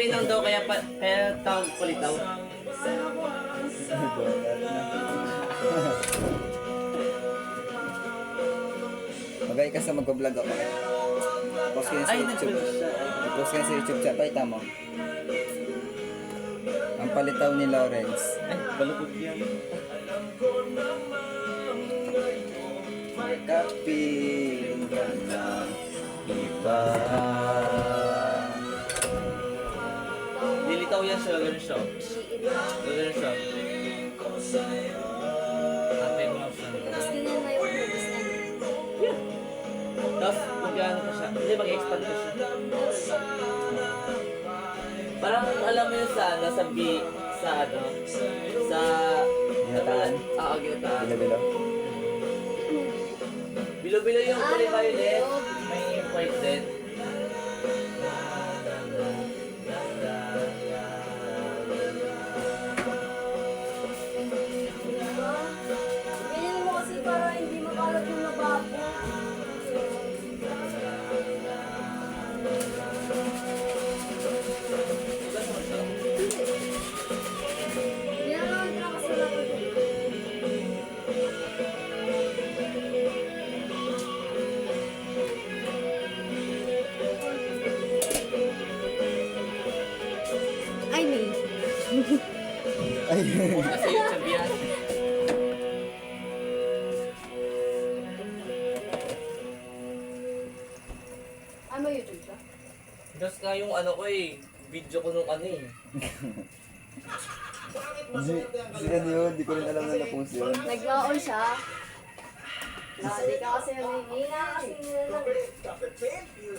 Kirinang daw kaya tawag palitaw. Magay ka sa magpa-vlog ako. Post ko yan sa Ay, YouTube. nag-vlog siya. Post ko yan sa YouTube chat. Pakita mo. Ang palitaw ni Lawrence. Ay, balukod yan. Kapiling ka na iba. Lilitaw yan siya, ganun siya. Ganun siya. Ate mo siya. Tapos ganyan na yung purpose na. Tapos, mag-ano pa siya. Hindi, mag-expand pa siya. Parang alam mo yun sa ano, sa Ginataan. ginataan. Bilo-bilo. Bilo-bilo yung kulay violet. May white din. Ganyan mo kasi para hindi makalat yung lababo. Yan ang kasi lababo. Ay, may. Ay. Kasi yun sa biyan. Ano YouTube ka? Tapos nga yung ano ko video ko nung ano Si ano yun? Di ko rin alam na na-post yun. Nag-on siya. Hindi ka kasi nanginginan.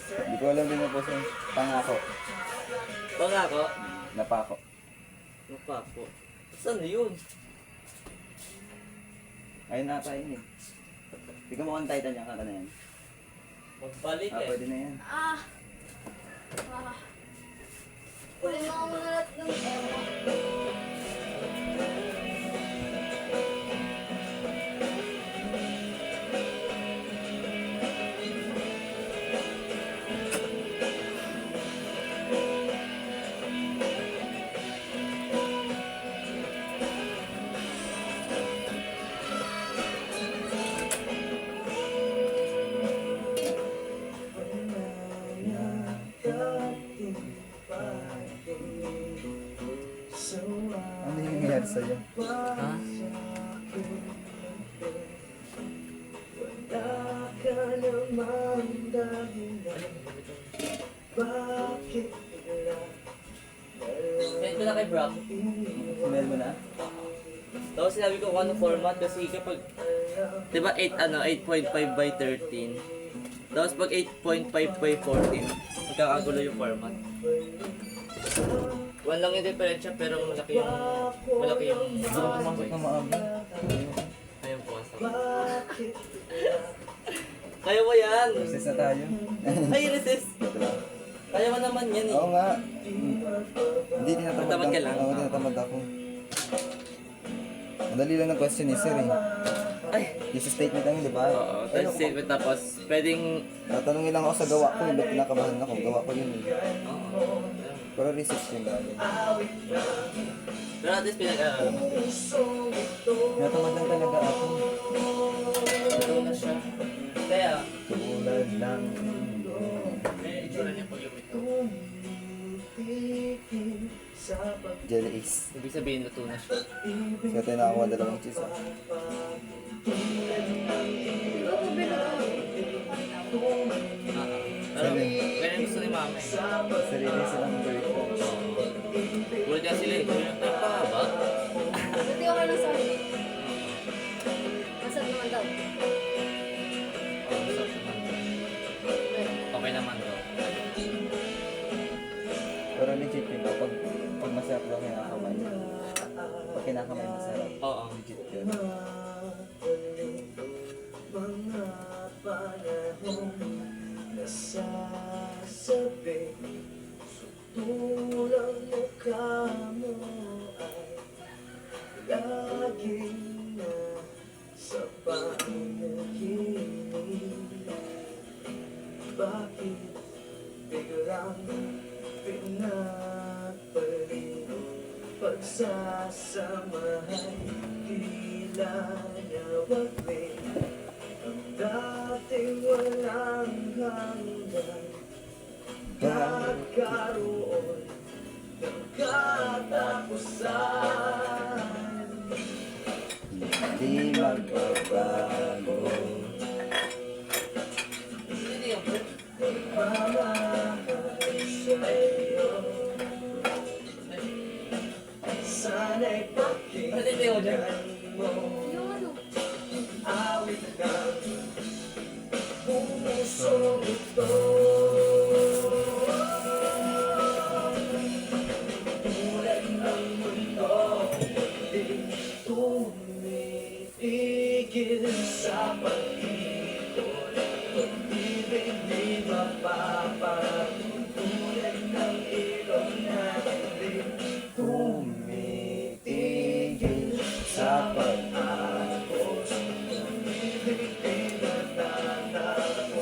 Di ko alam din na-post yun. Pangako. Pangako. Napako. Napako. Saan na yun? Ayun na tayo yun eh. Di ko mo kung title niya kaka na yan. Magbalik Pwede na yan. Ah. Kunin mo muna lahat ng Ano yung nangyari sa'yo? Ha? Send ko na kay Brock. Email mo na? Tapos sinabi ko kung anong format kasi kapag, di ba 8.5 by 13. Tapos pag 8.5 by 14, magkakagulo yung format. One lang yung diferensya pero malaki yung Bakit na maaga? Ayun po, asa. Kaya mo yan! Process na tayo. Ay, resist! Kaya mo naman yan eh. Oo nga. Hindi tinatamad Tinatamad ka lang? Oo, tinatamad ako. Ang dali lang ng question ni sir eh. Ay! Yung sa statement lang, di ba? Oo, tapos statement tapos pwedeng... Tatanungin lang ako sa gawa ko, ba't kinakabahan ako? Gawa ko yun eh. Oo. Pero research yung gano'n. Pero at least pinag-aaral mo. Tinatamad lang talaga ako. Ito na siya. Kaya, Tulad lang. may itsura niya pag lumito. Jelly Ace. Ibig sabihin, luto na siya. Kaya tayo nakakuha dalawang cheese ah. Di ba po Pero, ganyan gusto ni mama eh. Sarili silang version. Tulad niya sila eh. Tulad niya pa ba? Hindi okay lang sa akin. Masarap naman daw. Okay naman daw. Pero legit yun. Pag masarap daw kinakamay. Pag kinakamay masarap. Oo. Legit yun. Mga panahon nasasabi sutulang mukha mo ay laging nasa panaginip. Bakit biglang pinag pagsasamahan, tila niya wagli. Ang dating walang hanggan, nagkaroon ng katapusan. Hindi magbabago. Mamahal sa'yo, sana'y pakinggan mo. Yung ano? Awit ng pusong ito. Tulad ng mundo, di tumitigil sa pag-ikot. Pag-ibig di mapapatulad ng ilong na di tumitigil sa pag-agos. Pag-ibig di natatapos.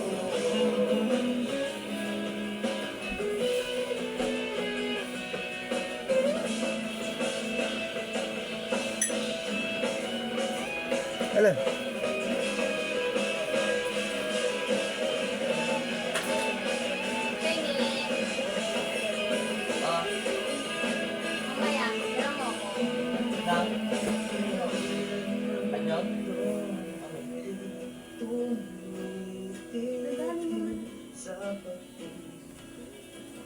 Alam. Tingin. Ah, Mamaya, bilang mo ako. nang... Ano? Sa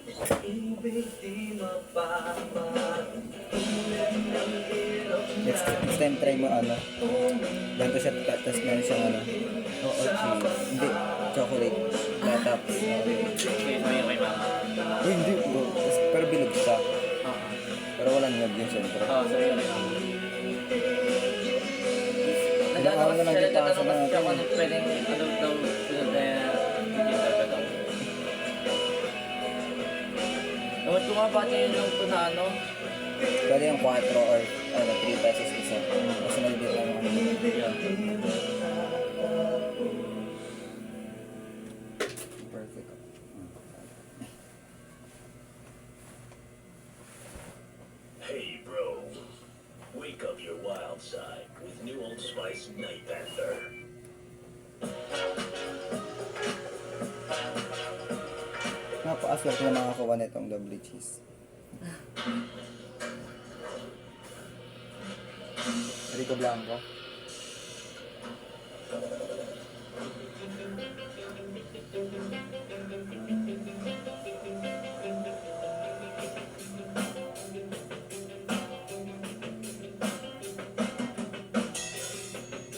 pag-ibig di mapapatulad ng ilong Next time try mo ano. Ganito siya, tapos meron siyang ano. Oo, cheese. Hindi, chocolate. Tapos, Okay, sabi kay mama. uy, hindi bro. Pero bilog siya. Oo. Pero walang nyog yun siyempre. Oo, sabi kay mama. Ilang araw na lang Siya kita sa nagtatanong mga siya kung ano pwedeng ano daw sunod na bigyan daw daw. Ewan ko nga ba't yun yung ito na ano? Pwede yung 4 or 3 pesos isa. Kasi malibit lang ang ano. Yeah. Perfect. Hey bro, wake up your wild side with new Old Spice Night Panther. Napaka-swerte na makakakuha nitong double cheese. Rico Blanco.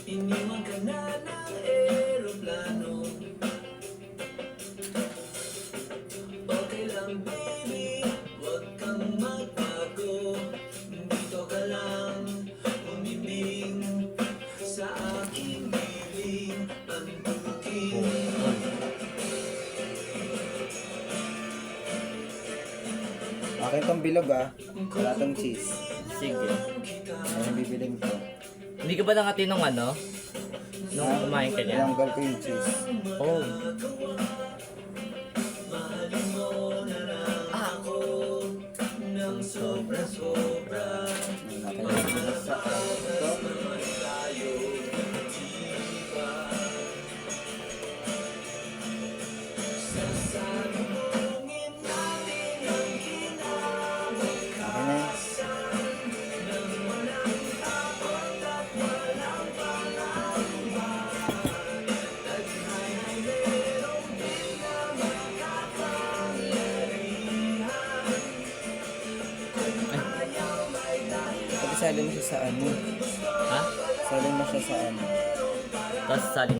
Iniwan ka na ng aeroplano. Okay lang baby, huwag kang magbago. Dito ka lang, umibig sa aking piling. Ang tuking Akin tong bilog ah. Wala tong cheese. Sige. Ayun bibiling ko. Hindi ka ba nangati nung ano? Nung kumain ka niya? Tinanggal ko yung cheese. Oh. ng sobra-sobra. Okay na yun. Pag-isali mo siya sa ano? Ha? Sali mo siya sa ano? Tapos saling